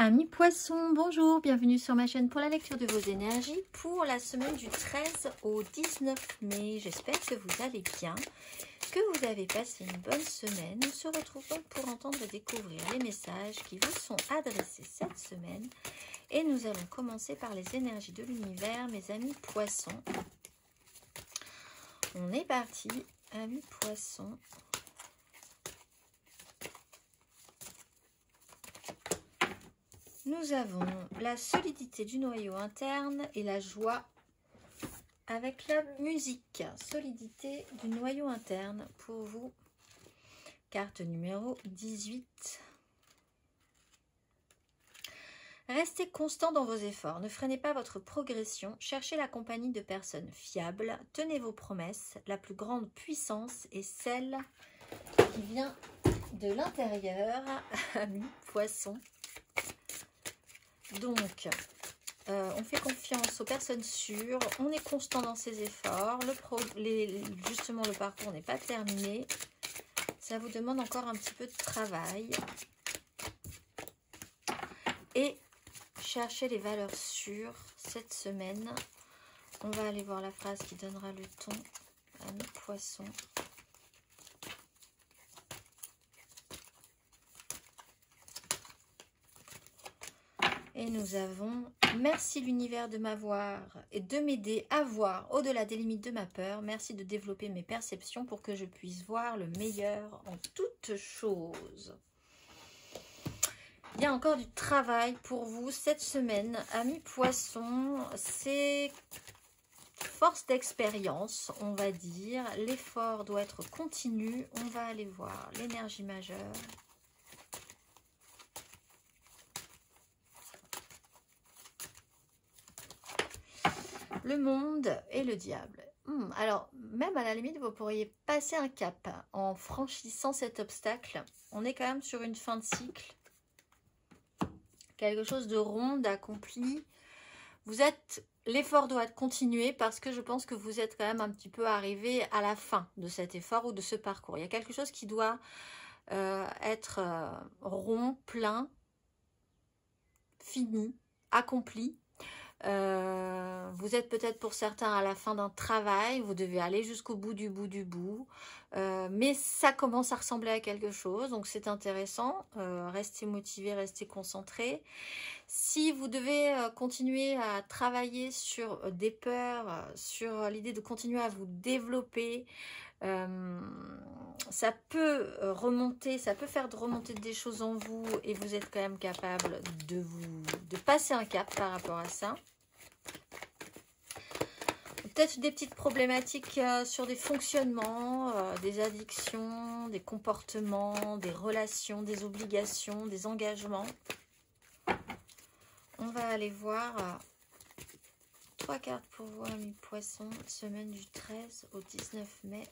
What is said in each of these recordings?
Amis poissons, bonjour, bienvenue sur ma chaîne pour la lecture de vos énergies pour la semaine du 13 au 19 mai. J'espère que vous allez bien, que vous avez passé une bonne semaine. On se retrouve donc pour entendre et découvrir les messages qui vous sont adressés cette semaine. Et nous allons commencer par les énergies de l'univers, mes amis poissons. On est parti, amis poissons. Nous avons la solidité du noyau interne et la joie avec la musique. Solidité du noyau interne pour vous. Carte numéro 18. Restez constant dans vos efforts. Ne freinez pas votre progression. Cherchez la compagnie de personnes fiables. Tenez vos promesses. La plus grande puissance est celle qui vient de l'intérieur. Amis poissons. Donc, on fait confiance aux personnes sûres, on est constant dans ses efforts, justement le parcours n'est pas terminé, ça vous demande encore un petit peu de travail. Et cherchez les valeurs sûres cette semaine. On va aller voir la phrase qui donnera le ton à nos poissons. Et nous avons « Merci l'univers de m'avoir et de m'aider à voir au-delà des limites de ma peur. Merci de développer mes perceptions pour que je puisse voir le meilleur en toutes choses. » Il y a encore du travail pour vous cette semaine, amis poissons. C'est force d'expérience, on va dire. L'effort doit être continu. On va aller voir l'énergie majeure. Le monde et le diable. Alors, même à la limite, vous pourriez passer un cap en franchissant cet obstacle. On est quand même sur une fin de cycle. Quelque chose de rond, d'accompli. L'effort doit être continué parce que je pense que vous êtes quand même un petit peu arrivé à la fin de cet effort ou de ce parcours. Il y a quelque chose qui doit être rond, plein, fini, accompli. Vous êtes peut-être pour certains à la fin d'un travail, vous devez aller jusqu'au bout du bout du bout, mais ça commence à ressembler à quelque chose, donc c'est intéressant. Restez motivé, restez concentré. Si vous devez continuer à travailler sur des peurs, sur l'idée de continuer à vous développer, ça peut remonter, ça peut faire remonter des choses en vous et vous êtes quand même capable de passer un cap par rapport à ça. Peut-être des petites problématiques sur des fonctionnements, des addictions, des comportements, des relations, des obligations, des engagements. On va aller voir 3 cartes pour vous, amis poissons, semaine du 13 au 19 mai.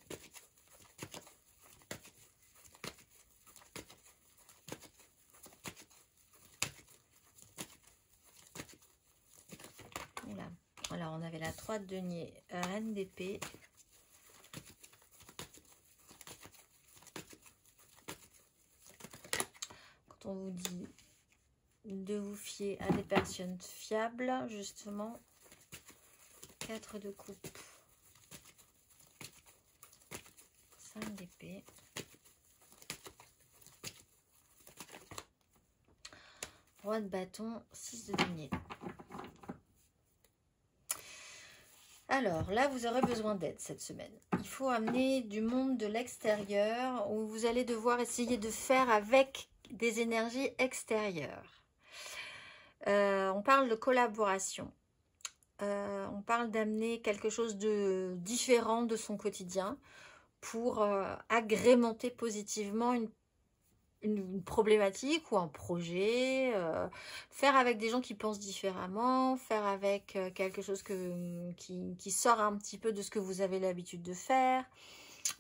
Oula. Alors, on avait la 3 de denier, reine d'épée. Quand on vous dit de vous fier à des personnes fiables, justement, 4 de coupe, 5 d'épée, roi de bâton, 6 de denier. Alors là, vous aurez besoin d'aide cette semaine. Il faut amener du monde de l'extérieur où vous allez devoir essayer de faire avec des énergies extérieures. On parle de collaboration. On parle d'amener quelque chose de différent de son quotidien pour agrémenter positivement une problématique ou un projet, faire avec des gens qui pensent différemment, faire avec quelque chose qui sort un petit peu de ce que vous avez l'habitude de faire.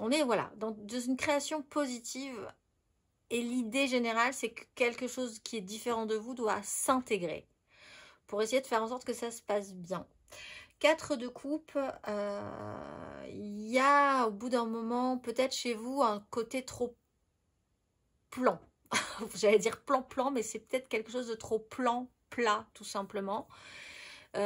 On est voilà dans une création positive et l'idée générale c'est que quelque chose qui est différent de vous doit s'intégrer pour essayer de faire en sorte que ça se passe bien. 4 de coupe, y a au bout d'un moment peut-être chez vous un côté trop plan. J'allais dire plan-plan, mais c'est peut-être quelque chose de trop plan-plat, tout simplement. Il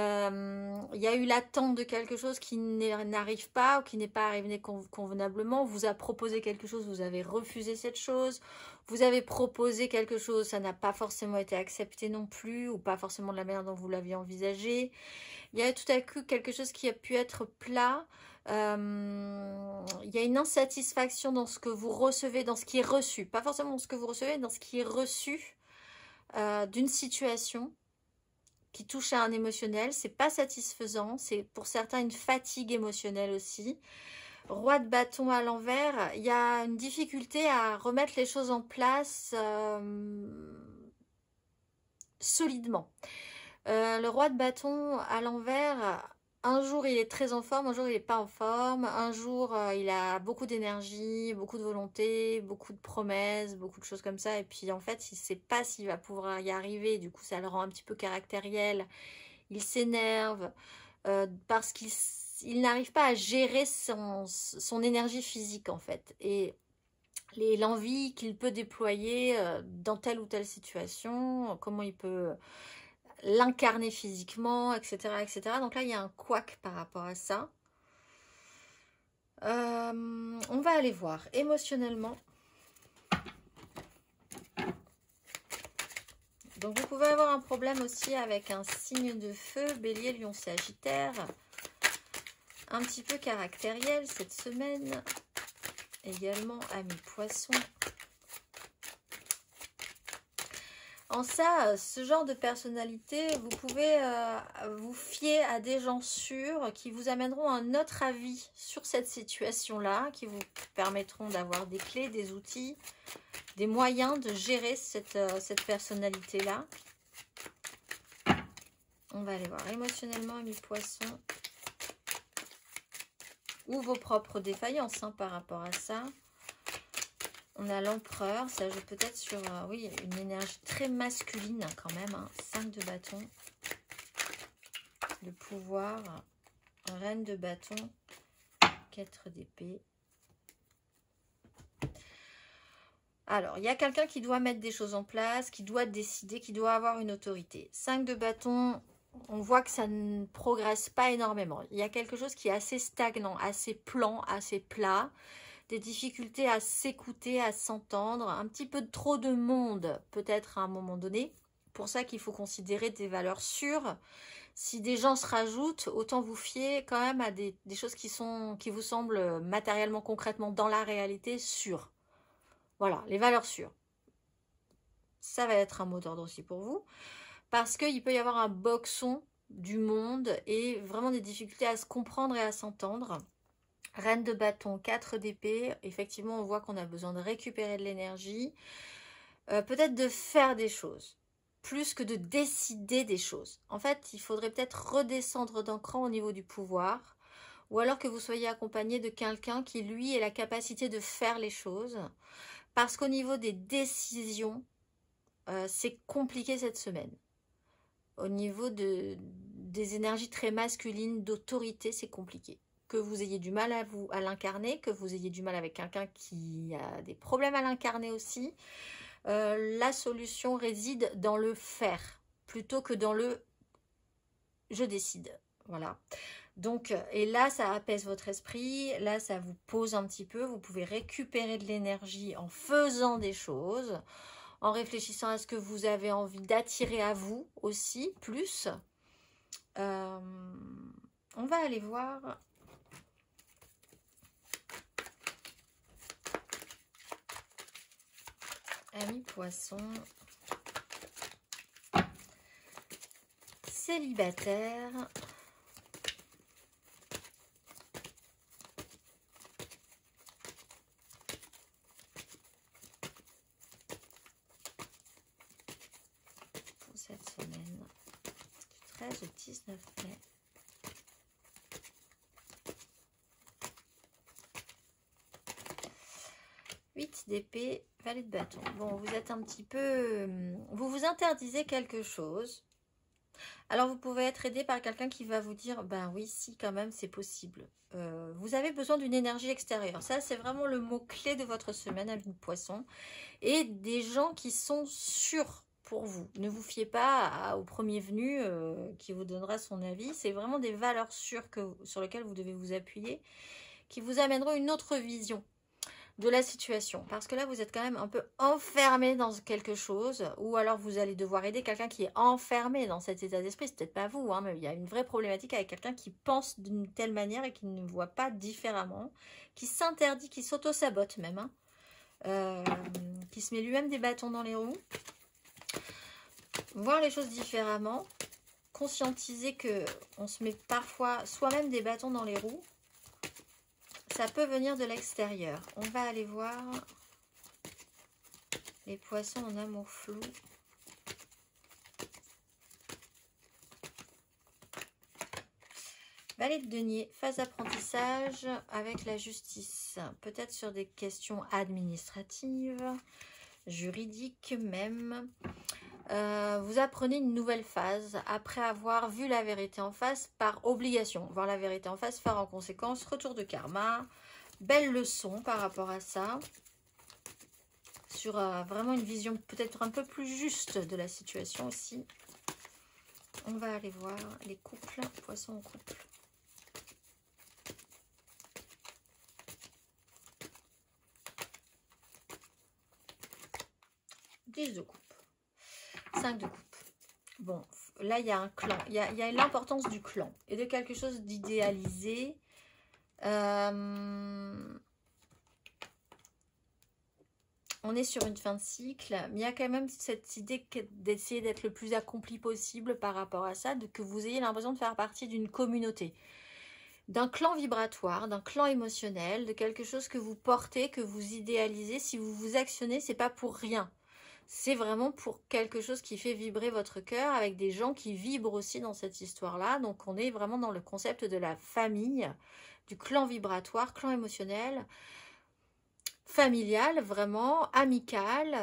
y a eu l'attente de quelque chose qui n'arrive pas ou qui n'est pas arrivé convenablement. On vous a proposé quelque chose, vous avez refusé cette chose. Vous avez proposé quelque chose, ça n'a pas forcément été accepté non plus, ou pas forcément de la manière dont vous l'aviez envisagé. Il y a tout à coup quelque chose qui a pu être plat. Il y a une insatisfaction dans ce que vous recevez, dans ce qui est reçu. Pas forcément dans ce que vous recevez, mais dans ce qui est reçu d'une situation qui touche à un émotionnel. C'est pas satisfaisant. C'est pour certains une fatigue émotionnelle aussi. Roi de bâton à l'envers. Il y a une difficulté à remettre les choses en place solidement. Le roi de bâton à l'envers, un jour il est très en forme, un jour il n'est pas en forme, un jour il a beaucoup d'énergie, beaucoup de volonté, beaucoup de promesses, beaucoup de choses comme ça, et puis en fait il ne sait pas s'il va pouvoir y arriver, du coup ça le rend un petit peu caractériel, il s'énerve parce qu'il n'arrive pas à gérer son énergie physique en fait, et l'envie qu'il peut déployer dans telle ou telle situation, comment il peut l'incarner physiquement, etc., etc. Donc là, il y a un couac par rapport à ça. On va aller voir émotionnellement. Donc vous pouvez avoir un problème aussi avec un signe de feu, Bélier, Lion, Sagittaire. Un petit peu caractériel cette semaine. Également, Amis Poissons. En ça, ce genre de personnalité, vous pouvez vous fier à des gens sûrs qui vous amèneront un autre avis sur cette situation-là, qui vous permettront d'avoir des clés, des outils, des moyens de gérer cette personnalité-là. On va aller voir émotionnellement, Amis Poissons. Ou vos propres défaillances par rapport à ça. On a l'empereur, ça joue peut-être sur oui, une énergie très masculine quand même. 5 de bâton, le pouvoir, reine de bâton, 4 d'épée. Alors, il y a quelqu'un qui doit mettre des choses en place, qui doit décider, qui doit avoir une autorité. 5 de bâton, on voit que ça ne progresse pas énormément. Il y a quelque chose qui est assez stagnant, assez plan, assez plat. Des difficultés à s'écouter, à s'entendre, un petit peu trop de monde peut-être à un moment donné. Pour ça qu'il faut considérer des valeurs sûres. Si des gens se rajoutent, autant vous fier quand même à des choses qui vous semblent matériellement, concrètement, dans la réalité, sûres. Voilà, les valeurs sûres. Ça va être un mot d'ordre aussi pour vous. Parce qu'il peut y avoir un boxon du monde et vraiment des difficultés à se comprendre et à s'entendre. Reine de bâton, 4 d'épée. Effectivement, on voit qu'on a besoin de récupérer de l'énergie. Peut-être de faire des choses, plus que de décider des choses. En fait, il faudrait peut-être redescendre d'un cran au niveau du pouvoir, ou alors que vous soyez accompagné de quelqu'un qui, lui, ait la capacité de faire les choses. Parce qu'au niveau des décisions, c'est compliqué cette semaine. Au niveau des énergies très masculines, d'autorité, c'est compliqué. Que vous ayez du mal à l'incarner, que vous ayez du mal avec quelqu'un qui a des problèmes à l'incarner aussi, la solution réside dans le faire, plutôt que dans le « je décide ». Voilà. Donc, et là, ça apaise votre esprit, là, ça vous pose un petit peu, vous pouvez récupérer de l'énergie en faisant des choses, en réfléchissant à ce que vous avez envie d'attirer à vous aussi, plus. On va aller voir... Amis Poissons, célibataire, pour cette semaine, du 13 au 19 mai. D'épée, valet de bâton. Bon, vous êtes un petit peu... Vous vous interdisez quelque chose. Alors, vous pouvez être aidé par quelqu'un qui va vous dire, ben oui, si, quand même, c'est possible. Vous avez besoin d'une énergie extérieure. Ça, c'est vraiment le mot-clé de votre semaine, amis poissons. Et des gens qui sont sûrs pour vous. Ne vous fiez pas au premier venu qui vous donnera son avis. C'est vraiment des valeurs sûres sur lesquelles vous devez vous appuyer, qui vous amèneront une autre vision de la situation, parce que là vous êtes quand même un peu enfermé dans quelque chose, ou alors vous allez devoir aider quelqu'un qui est enfermé dans cet état d'esprit. C'est peut-être pas vous, hein, mais il y a une vraie problématique avec quelqu'un qui pense d'une telle manière et qui ne voit pas différemment, qui s'interdit, qui s'auto-sabote même, hein, qui se met lui-même des bâtons dans les roues. Voir les choses différemment, conscientiser que on se met parfois soi-même des bâtons dans les roues. Ça peut venir de l'extérieur. On va aller voir les poissons en amour flou. Valet de denier, phase d'apprentissage avec la justice. Peut-être sur des questions administratives, juridiques même. Vous apprenez une nouvelle phase après avoir vu la vérité en face par obligation. Voir la vérité en face, faire en conséquence, retour de karma. Belle leçon par rapport à ça. Sur vraiment une vision peut-être un peu plus juste de la situation aussi. On va aller voir les couples, poissons en couple. Dix de coupe. 5 de coupe. Bon, là, il y a un clan. Il y a l'importance du clan et de quelque chose d'idéalisé. On est sur une fin de cycle, mais il y a quand même cette idée d'essayer d'être le plus accompli possible par rapport à ça, que vous ayez l'impression de faire partie d'une communauté, d'un clan vibratoire, d'un clan émotionnel, de quelque chose que vous portez, que vous idéalisez. Si vous vous actionnez, c'est pas pour rien. C'est vraiment pour quelque chose qui fait vibrer votre cœur, avec des gens qui vibrent aussi dans cette histoire-là. Donc, on est vraiment dans le concept de la famille, du clan vibratoire, clan émotionnel, familial, vraiment, amical,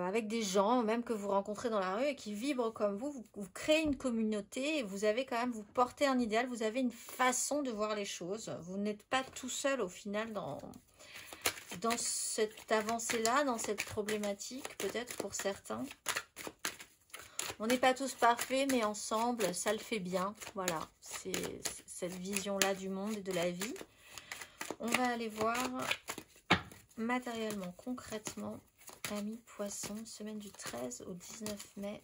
avec des gens même que vous rencontrez dans la rue et qui vibrent comme vous créez une communauté et vous avez quand même, vous portez un idéal, vous avez une façon de voir les choses. Vous n'êtes pas tout seul au final dans cette avancée-là, dans cette problématique, peut-être pour certains. On n'est pas tous parfaits, mais ensemble, ça le fait bien. Voilà, c'est cette vision-là du monde et de la vie. On va aller voir matériellement, concrètement, amis poissons, semaine du 13 au 19 mai.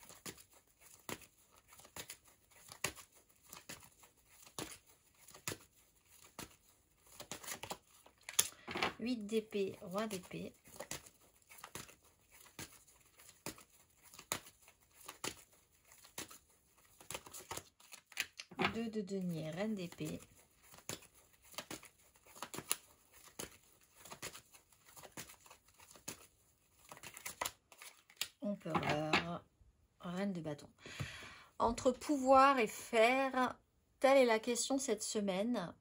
Huit d'épée, roi d'épée. Deux de denier, reine d'épée. Empereur, reine de bâton. Entre pouvoir et faire, telle est la question cette semaine.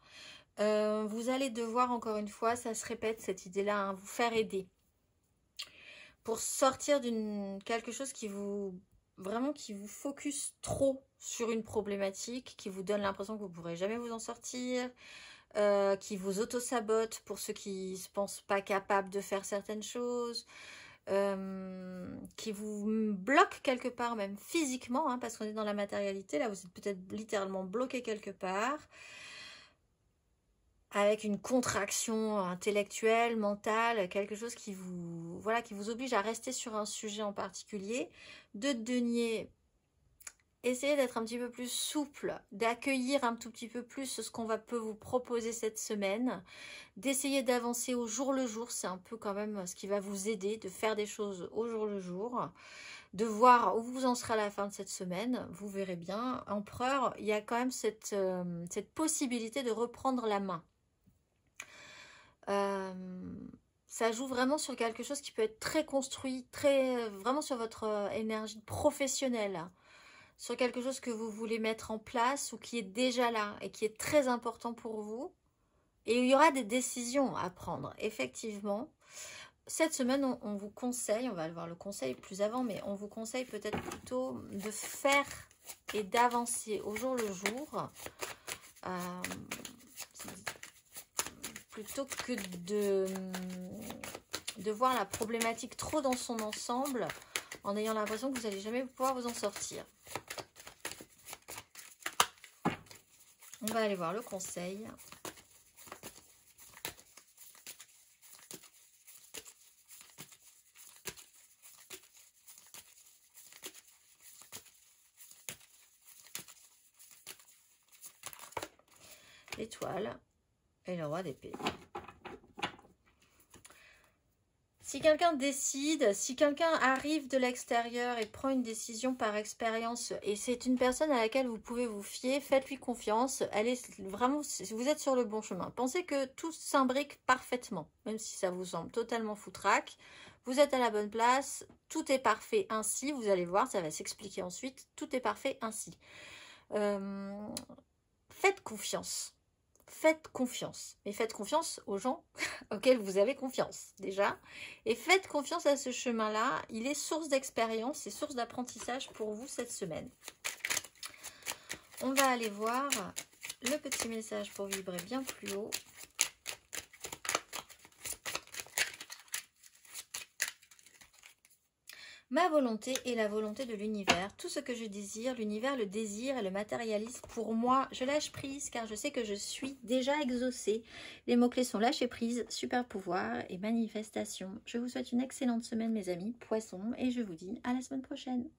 Vous allez devoir, encore une fois, ça se répète cette idée-là, hein, vous faire aider. Pour sortir d'une quelque chose qui vous focus trop sur une problématique, qui vous donne l'impression que vous ne pourrez jamais vous en sortir, qui vous auto-sabote pour ceux qui ne se pensent pas capables de faire certaines choses, qui vous bloque quelque part, même physiquement, hein, parce qu'on est dans la matérialité, là vous êtes peut-être littéralement bloqué quelque part, avec une contraction intellectuelle, mentale, quelque chose qui vous, voilà, qui vous oblige à rester sur un sujet en particulier. De denier, essayez d'être un petit peu plus souple, d'accueillir un tout petit peu plus ce qu'on peut vous proposer cette semaine, d'essayer d'avancer au jour le jour, c'est un peu quand même ce qui va vous aider, de faire des choses au jour le jour, de voir où vous en serez à la fin de cette semaine, vous verrez bien. Empereur, il y a quand même cette possibilité de reprendre la main. Ça joue vraiment sur quelque chose qui peut être très construit, vraiment sur votre énergie professionnelle, sur quelque chose que vous voulez mettre en place ou qui est déjà là et qui est très important pour vous. Et il y aura des décisions à prendre, effectivement, cette semaine, on vous conseille, on va aller voir le conseil plus avant, mais on vous conseille peut-être plutôt de faire et d'avancer au jour le jour, plutôt que de voir la problématique trop dans son ensemble, en ayant l'impression que vous n'allez jamais pouvoir vous en sortir. On va aller voir le conseil. L'étoile et le roi d'épée. Si quelqu'un décide, si quelqu'un arrive de l'extérieur et prend une décision par expérience, et c'est une personne à laquelle vous pouvez vous fier, faites-lui confiance. Elle est vraiment, vous êtes sur le bon chemin. Pensez que tout s'imbrique parfaitement, même si ça vous semble totalement foutraque. Vous êtes à la bonne place, tout est parfait ainsi. Vous allez voir, ça va s'expliquer ensuite. Tout est parfait ainsi. Faites confiance. Faites confiance, mais faites confiance aux gens auxquels vous avez confiance déjà, et faites confiance à ce chemin-là. Il est source d'expérience et source d'apprentissage pour vous cette semaine. On va aller voir le petit message pour vibrer bien plus haut. Ma volonté est la volonté de l'univers. Tout ce que je désire, l'univers le désire et le matérialise pour moi. Je lâche prise car je sais que je suis déjà exaucée. Les mots-clés sont lâcher prise, super pouvoir et manifestation. Je vous souhaite une excellente semaine mes amis poissons et je vous dis à la semaine prochaine.